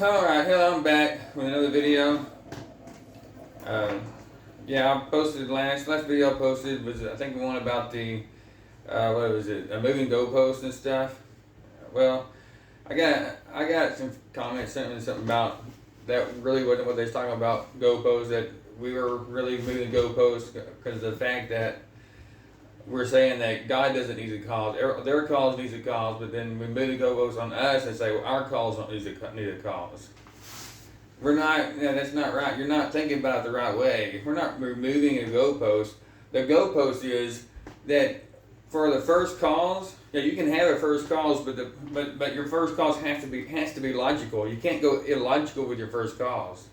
Alright, hello, I'm back with another video. Um, yeah, I posted last video I posted was I think the one about the what was it, a moving goalpost and stuff. Well, I got some comments, something about that really wasn't what they was talking about goalposts, that we were really moving goalposts because of the fact that we're saying that God doesn't need a cause. Their cause needs a cause, but then we move the goalposts on us and say, well, our cause don't need a cause. We're not, that's not right. You're not thinking about it the right way. We're not removing a goalpost. The goalpost is that for the first cause, yeah, you can have a first cause, but your first cause has to be logical. You can't go illogical with your first cause.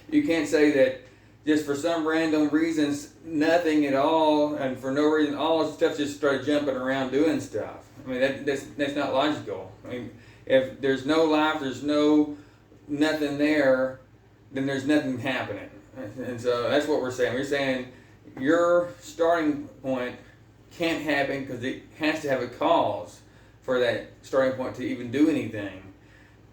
You can't say that just for some random reasons, nothing at all, and for no reason, all stuff just started jumping around doing stuff. I mean, that's not logical. I mean, if there's no life, there's nothing there, then there's nothing happening. And so that's what we're saying. We're saying your starting point can't happen because it has to have a cause for that starting point to even do anything.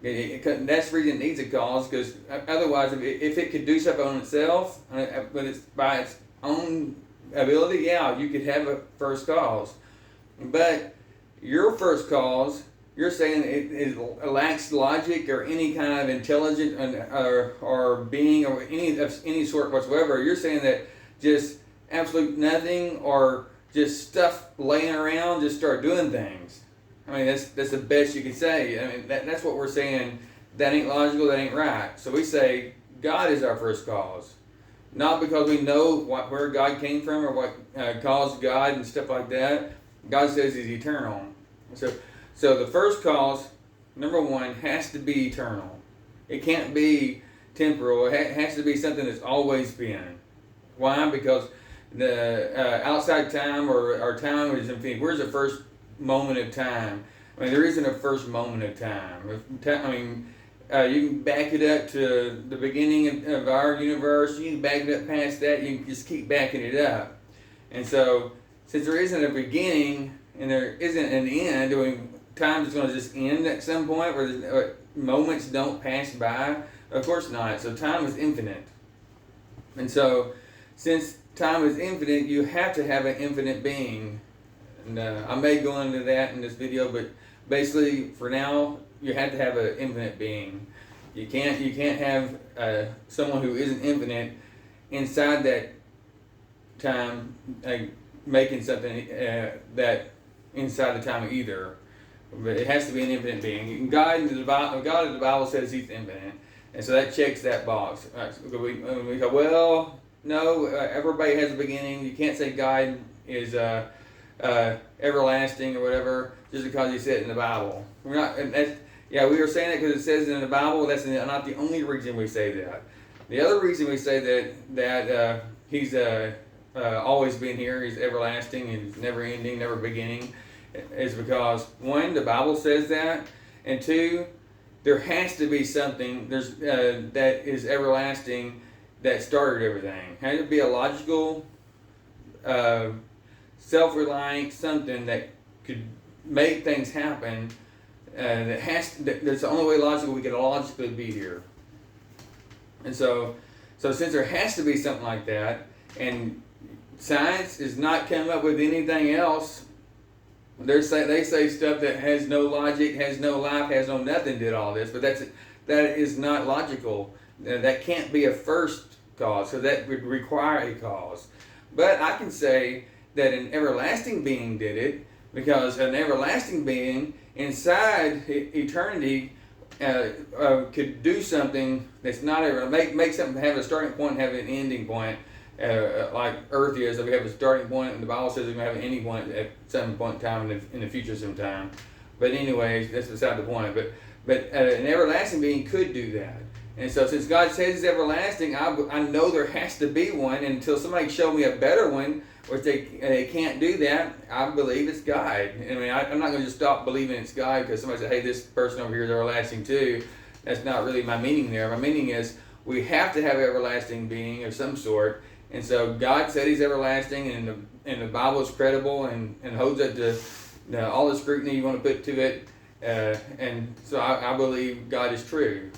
That's the reason it needs a cause, because otherwise, if it could do stuff on itself, but it's by its own ability, yeah, you could have a first cause. But your first cause, you're saying it lacks logic or any kind of intelligence or being or any sort whatsoever. You're saying that just absolute nothing or just stuff laying around just start doing things. I mean, that's the best you can say. I mean, that's what we're saying. That ain't logical, that ain't right. So we say God is our first cause. Not because we know where God came from or what caused God and stuff like that. God says He's eternal. So the first cause, number one, has to be eternal. It can't be temporal. It has to be something that's always been. Why? Because the outside time or time is infinite. Where's the first moment of time? I mean, there isn't a first moment of time. I mean, you can back it up to the beginning of our universe. You can back it up past that. You can just keep backing it up. And so, since there isn't a beginning and there isn't an end, I mean, time is going to just end at some point where moments don't pass by? Of course not. So time is infinite. And so, since time is infinite, you have to have an infinite being. And I may go into that in this video, but basically, for now, you have to have an infinite being. You can't have someone who isn't infinite inside that time making something that inside the time either. But it has to be an infinite being. God in the Bible says He's infinite, and so that checks that box. We go, well, no, everybody has a beginning. You can't say God is everlasting or whatever just because He said it in the Bible. We're not. We were saying it because it says it in the Bible. That's not the only reason we say that. The other reason we say that He's always been here. He's everlasting and never ending, never beginning, is because, one, the Bible says that, and two, there has to be something that is everlasting that started everything. It has to be a logical, self-reliant something that could make things happen. That's the only way logical we could logically be here. And so since there has to be something like that, and science is not coming up with anything else. They say stuff that has no logic, has no life, has no nothing did all this, but that is not logical. That can't be a first cause, so that would require a cause. But I can say that an everlasting being did it, because an everlasting being inside eternity could do something that's not ever make something have a starting point and have an ending point. Like Earth is, that we have a starting point, and the Bible says we're going to have an ending point at some point in time in the future sometime. But anyways, that's beside the point. But an everlasting being could do that. And so since God says He's everlasting, I know there has to be one, and until somebody show me a better one, which they can't do that, I believe it's God. I mean, I'm not going to just stop believing it's God because somebody said, hey, this person over here is everlasting too. That's not really my meaning there. My meaning is we have to have an everlasting being of some sort. And so God said He's everlasting, and the Bible is credible and holds up to all the scrutiny you want to put to it. And so I believe God is true.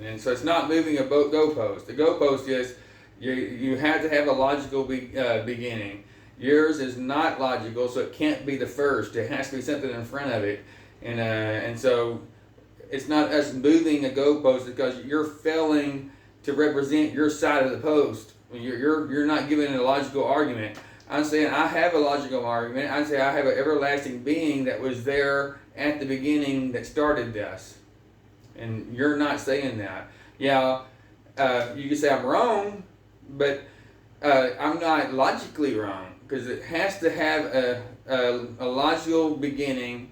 And so it's not moving a goalpost. The goalpost is you have to have a logical beginning. Yours is not logical, so it can't be the first. It has to be something in front of it, and so it's not us moving a goalpost because you're failing to represent your side of the post. You're not giving it a logical argument. I'm saying I have a logical argument. I say I have an everlasting being that was there at the beginning that started this, and you're not saying that. Yeah, you can say I'm wrong, but I'm not logically wrong. Because it has to have a logical beginning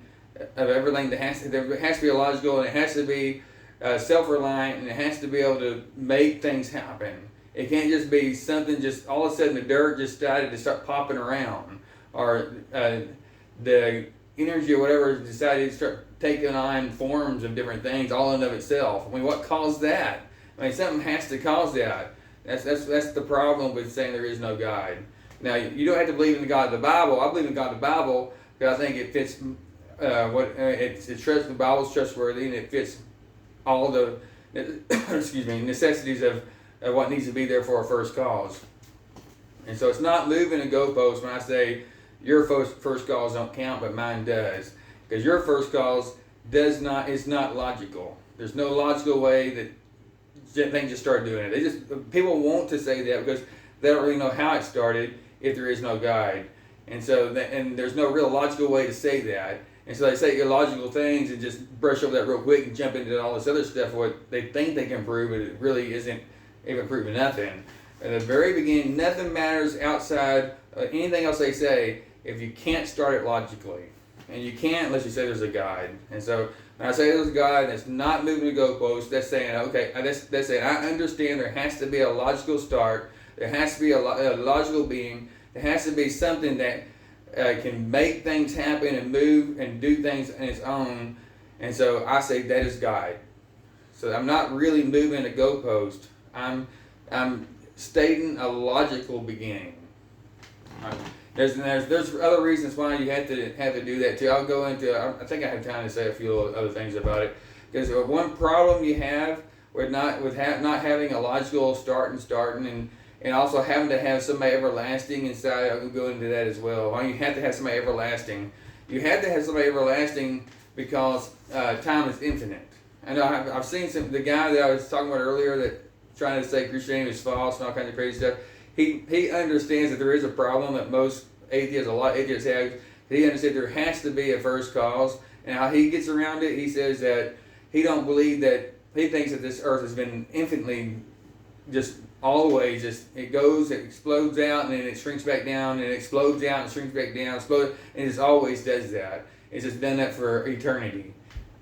of everything. There has to be a logical, and it has to be self-reliant, and it has to be able to make things happen. It can't just be something just all of a sudden the dirt just started to start popping around, or the energy or whatever decided to start taking on forms of different things all in of itself. I mean, what caused that? I mean, something has to cause that. That's the problem with saying there is no God. Now, you don't have to believe in the God of the Bible. I believe in the God of the Bible because I think it fits the Bible's trustworthy, and it fits all the necessities of what needs to be there for a first cause. And so it's not moving a goalpost when I say your first cause don't count, but mine does, because your first cause is not logical. There's no logical way that things just start doing it. People want to say that because they don't really know how it started. If there is no guide, and there's no real logical way to say that, and so they say illogical things and just brush over that real quick and jump into all this other stuff what they think they can prove, but it really isn't even proving nothing. At the very beginning, nothing matters outside anything else they say if you can't start it logically, and you can't unless you say there's a guide. And so when I say there's a guide that's not moving the goalpost, that's saying okay, that's saying I understand there has to be a logical start. There has to be a logical being. There has to be something that can make things happen and move and do things on its own. And so I say that is God. So I'm not really moving a goalpost. I'm stating a logical beginning. There's other reasons why you have to do that too. I'll go into. I think I have time to say a few other things about it. Because one problem you have with not having a logical starting and also having to have somebody everlasting inside. I'll go into that as well. Why you have to have somebody everlasting? You have to have somebody everlasting because time is infinite. I know I've seen the guy that I was talking about earlier that trying to say Christianity is false and all kinds of crazy stuff. He understands that there is a problem that most atheists, a lot of atheists have. He understands there has to be a first cause, and how he gets around it. He says that he don't believe that. He thinks that this earth has been infinitely just always it goes, it explodes out, and then it shrinks back down, and it explodes out and shrinks back down, and it always does that. It's just done that for eternity.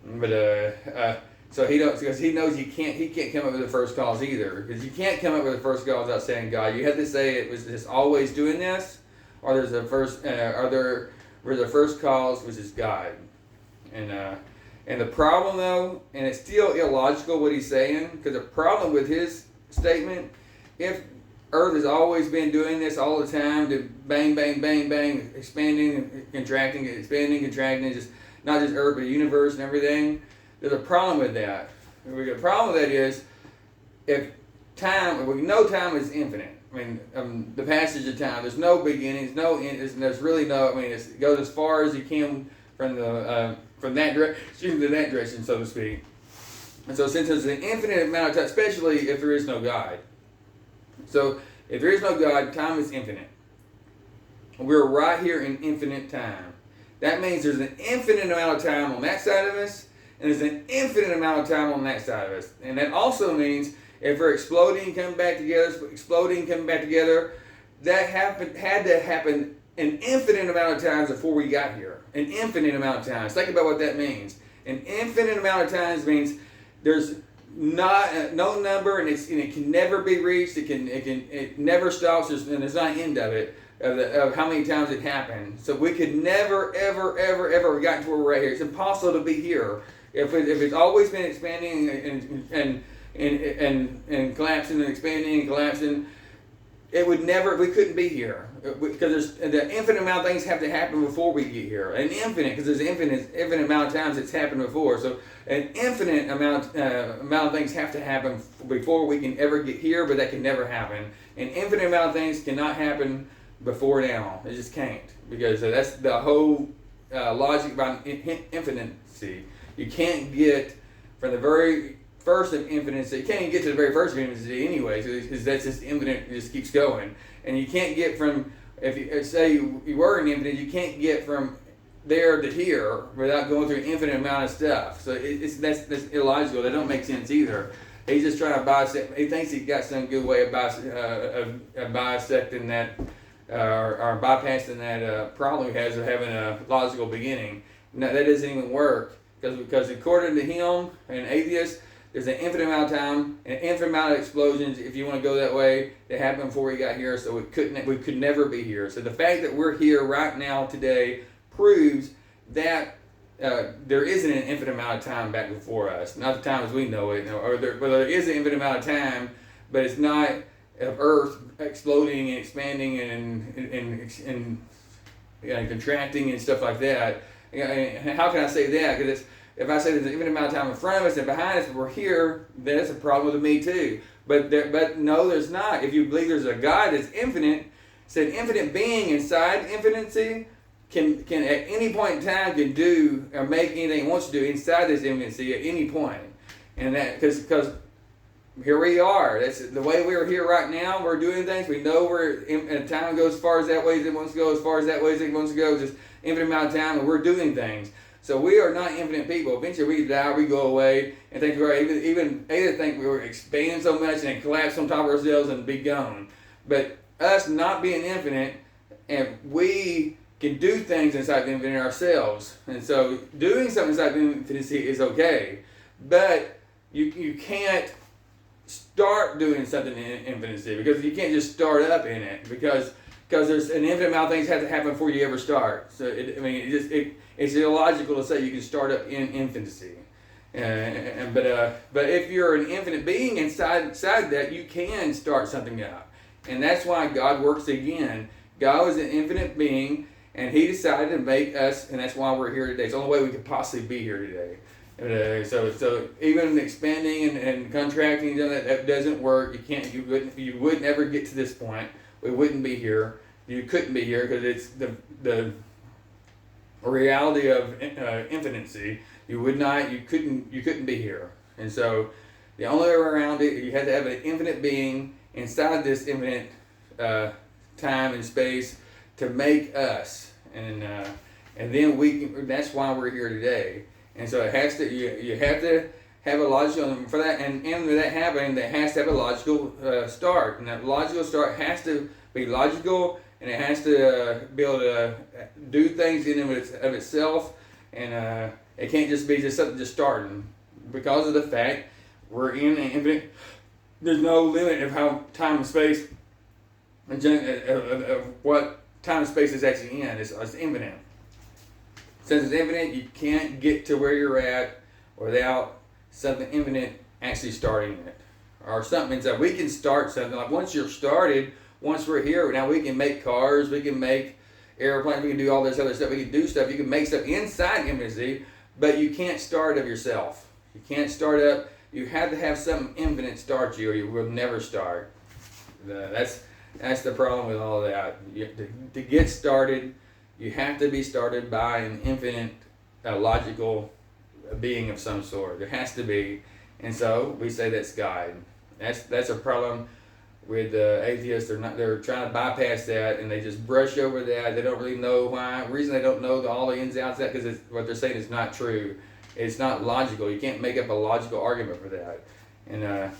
But so because he knows he can't come up with a first cause either, because you can't come up with a first cause without saying God. You have to say it was just always doing this, or there's a first, there's a first cause, which is God. And the problem though, and it's still illogical what he's saying, because the problem with his statement, if Earth has always been doing this all the time, to bang, bang, bang, bang, expanding, contracting, expanding, contracting, just not just Earth but the universe and everything, there's a problem with that. The problem with that is if we know time is infinite. I mean, the passage of time, there's no beginning, there's no end, there's really no. I mean, it goes as far as you can from that direction to that direction, so to speak. And so since there's an infinite amount of time, especially if there is no God. So if there is no God, time is infinite. We're right here in infinite time. That means there's an infinite amount of time on that side of us, and there's an infinite amount of time on that side of us. And that also means if we're exploding, coming back together, that had to happen an infinite amount of times before we got here. An infinite amount of times. Think about what that means. An infinite amount of times means there's no number, and it can never be reached. It never stops, and there's not an end of it of how many times it happened. So we could never, ever, ever, ever have gotten to where we're at here. It's impossible to be here if it's always been expanding and collapsing and expanding and collapsing. it would never, we couldn't be here because there's the infinite amount of things have to happen before we get here. An infinite, because there's infinite amount of times it's happened before. So an infinite amount of things have to happen before we can ever get here, but that can never happen. An infinite amount of things cannot happen before now. It just can't, because that's the whole logic about infinity. You can't get from the very first of infinity. You can't even get to the very first of infinity anyway, because that's just infinite. It just keeps going, and you can't get from, if you say you were in infinite, you can't get from there to here without going through an infinite amount of stuff. So that's illogical. That don't make sense either. He's just trying to bisect. He thinks he got some good way of bisecting that, or bypassing that problem he has of having a logical beginning. No, that doesn't even work, because according to him, an atheist, there's an infinite amount of time, an infinite amount of explosions, if you want to go that way, that happened before we got here, so we could never be here. So the fact that we're here right now today proves that there isn't an infinite amount of time back before us. Not the time as we know it, or there is an infinite amount of time, but it's not of Earth exploding and expanding and contracting and stuff like that. How can I say that? Because if I say there's an infinite amount of time in front of us and behind us, we're here, then that's a problem with me too. But no, there's not. If you believe there's a God that's infinite, it's an infinite being inside infinity can at any point in time can do or make anything it wants to do inside this infinity at any point. And that because here we are. That's the way we're here right now. We're doing things. We know and time goes as far as that way as it wants to go, as far as that way as it wants to go. Just infinite amount of time, and we're doing things. So we are not infinite people. Eventually we die, we go away, and think we're even think we were expanding so much and then collapse on top of ourselves and be gone. But us not being infinite, and we can do things inside the infinite ourselves. And so doing something inside the infinity is okay. But you can't start doing something in infinity, because you can't just start up in it, because there's an infinite amount of things have to happen before you ever start. So it's illogical to say you can start up in infinity. But if you're an infinite being inside that, you can start something up, and that's why God works again. God was an infinite being, and He decided to make us, and that's why we're here today. It's the only way we could possibly be here today. So even expanding and contracting, that doesn't work. You wouldn't ever get to this point. We wouldn't be here. You couldn't be here, because it's the reality of infinity. You couldn't be here. And so the only way around it, you had to have an infinite being inside this infinite time and space to make us, and then we can. That's why we're here today. And so it has to. You have to have a logical, for that, and for that happening, that has to have a logical start, and that logical start has to be logical, and it has to be able to do things in and of itself, and it can't just be just something just starting, because of the fact we're in an infinite. There's no limit of how time and space, of what time and space is actually in. It's infinite. Since it's infinite, you can't get to where you're at without something infinite actually starting it, or something. So we can start something. Like once you're started, once we're here, now we can make cars, we can make airplanes, we can do all this other stuff. We can do stuff. You can make stuff inside infinity, but you can't start of yourself. You can't start up. You have to have something infinite start you, or you will never start. That's the problem with all that. To get started, you have to be started by an infinite, logical being of some sort. There has to be, and so we say that's God. That's a problem with atheists. They're trying to bypass that, and they just brush over that. They don't really know why. The reason they don't know all the ins and outs of that, because what they're saying is not true. It's not logical. You can't make up a logical argument for that. And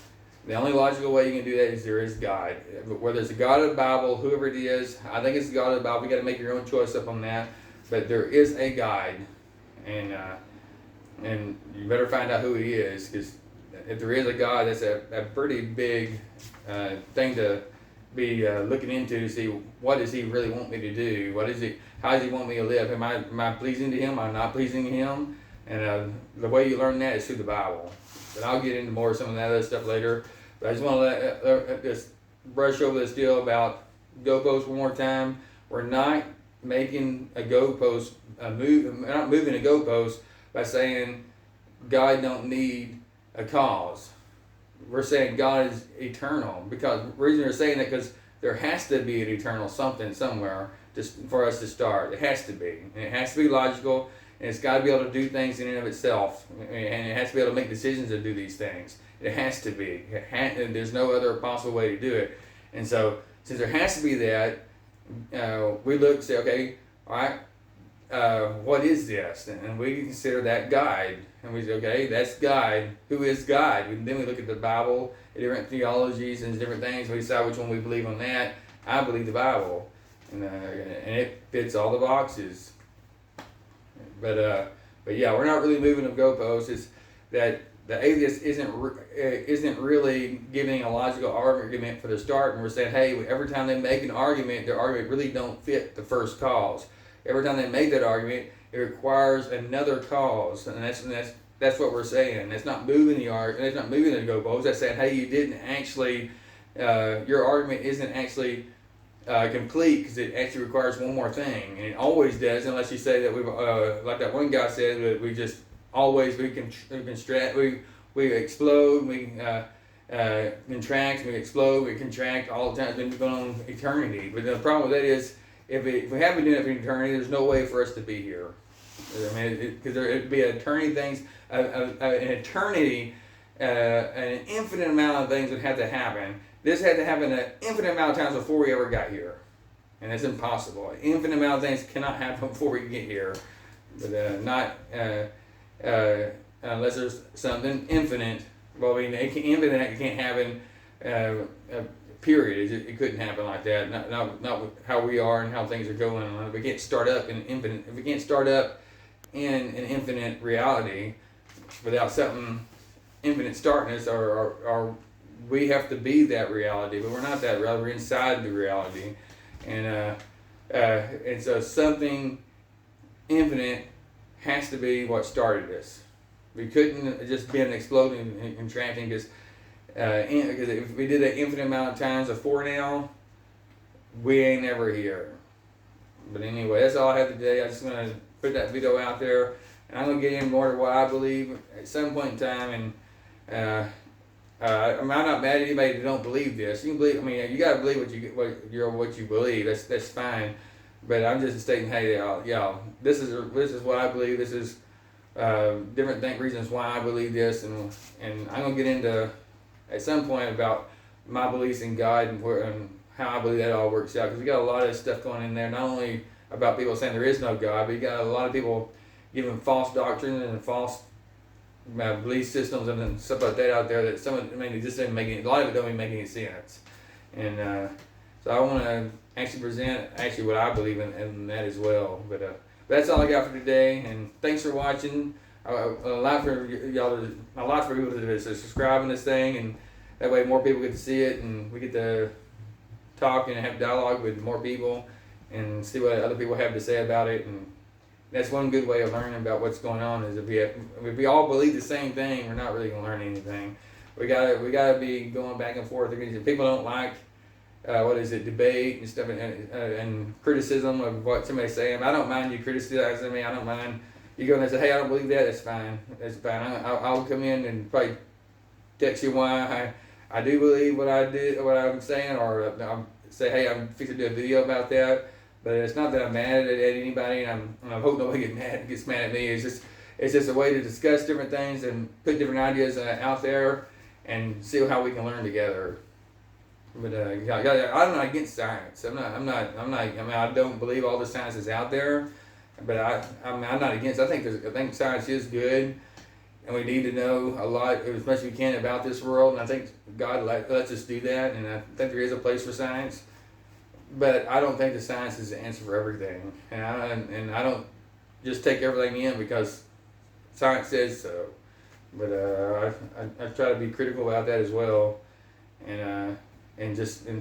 the only logical way you can do that is there is God. Whether it's the God of the Bible, whoever it is, I think it's the God of the Bible. You got to make your own choice up on that. But there is a God, and you better find out who He is, because if there is a God, that's a pretty big thing to be looking into, to see what does He really want me to do. How does He want me to live? Am I pleasing to Him? Am I not pleasing to Him? And the way you learn that is through the Bible. But I'll get into more of some of that other stuff later. But I just want to brush over this deal about goalpost one more time. We're not making a goalpost we're not moving a goalpost by saying God don't need a cause. We're saying God is eternal, because the reason we're saying that, because there has to be an eternal something somewhere just for us to start. It has to be, and it has to be logical, and it's got to be able to do things in and of itself, and it has to be able to make decisions and do these things. It has to be. And there's no other possible way to do it. And so, since there has to be that, we look and say, okay, all right, what is this? And we consider that guide. And we say, okay, that's guide. Who is God? And then we look at the Bible, different theologies and different things. We decide which one we believe on that. I believe the Bible, and it fits all the boxes. But yeah, we're not really moving the goalposts. It's that the atheist isn't really giving a logical argument for the start, and we're saying, hey, every time they make an argument, their argument really don't fit the first cause. Every time they make that argument, it requires another cause, and that's what we're saying. It's not moving the it's not moving the goalposts. That's saying, hey, you didn't actually, your argument isn't actually complete, because it actually requires one more thing, and it always does, unless you say that we've, like that one guy said, that we just always we explode, we contract, we explode, we contract all the time. It's been going on eternity. But the problem with that is, if we haven't been doing it for eternity, there's no way for us to be here. I mean, because it'd be eternity things, an eternity, an infinite amount of things would have to happen. This had to happen an infinite amount of times before we ever got here, and it's impossible. An infinite amount of things cannot happen before we get here, but not unless there's something infinite. Well, I mean, infinite can't happen. Period. It couldn't happen like that. Not with how we are and how things are going on. We can't start up in infinite. If we can't start up in an infinite reality without something infinite starting us, or we have to be that reality. But we're not that reality. We're inside the reality, and so something infinite has to be what started us. We couldn't just be an exploding and contracting, because if we did that infinite amount of times before now, we ain't ever here. But anyway, that's all I have today. I just want to put that video out there, and I'm going to get in more to what I believe at some point in time. And I'm not mad at anybody that don't believe this. You can believe. I mean, you got to believe what you believe. That's fine. But I'm just stating, hey, y'all, this is what I believe. This is different reasons why I believe this, and I'm gonna get into at some point about my beliefs in God and how I believe that all works out, because we got a lot of stuff going in there. Not only about people saying there is no God, but you got a lot of people giving false doctrines and false belief systems and stuff like that out there. That it just doesn't make any. A lot of it don't even make any sense. And so I want to actually present what I believe in that as well. But that's all I got for today, and thanks for watching. A lot for people to subscribe in this thing, and that way more people get to see it, and we get to talk and have dialogue with more people and see what other people have to say about it. And that's one good way of learning about what's going on, is if we all believe the same thing, we're not really gonna learn anything. We gotta be going back and forth. People don't like debate and stuff, and criticism of what somebody's saying. I don't mind you criticizing me. I don't mind you going and say, hey, I don't believe that. That's fine. That's fine. I'll come in and probably text you why I do believe what I'm saying, or I'll say, hey, I'm fixing to do a video about that. But it's not that I'm mad at anybody, and I hope nobody gets mad at me. It's just a way to discuss different things and put different ideas out there and see how we can learn together. But I'm not against science. I'm not. I mean, I don't believe all the science is out there, but I'm not against. I think science is good, and we need to know a lot, as much as we can, about this world. And I think God lets us do that, and I think there is a place for science. But I don't think the science is the answer for everything, and I don't just take everything in because science says so. But I try to be critical about that as well, and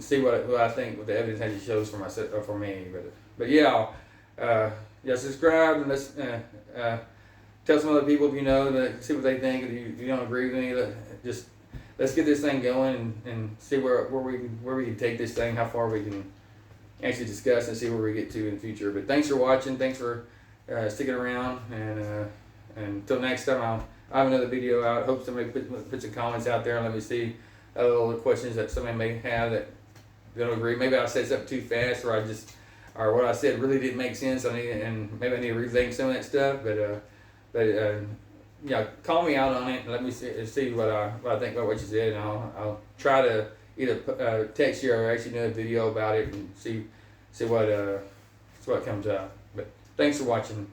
see what I think, what the evidence actually shows for me. But yeah, subscribe, and let's tell some other people if you know, see what they think. If you don't agree with me, just let's get this thing going and see where we can take this thing, how far we can actually discuss and see where we get to in the future. But thanks for watching. Thanks for sticking around. And until next time, I'll have another video out. Hope somebody put some comments out there and let me see little questions that somebody may have that don't agree. Maybe I said something too fast, or what I said really didn't make sense. And maybe I need to rethink some of that stuff. But yeah, call me out on it and let me see what I think about what you said, and I'll try to either text you or actually do a video about it and see what comes out. But thanks for watching.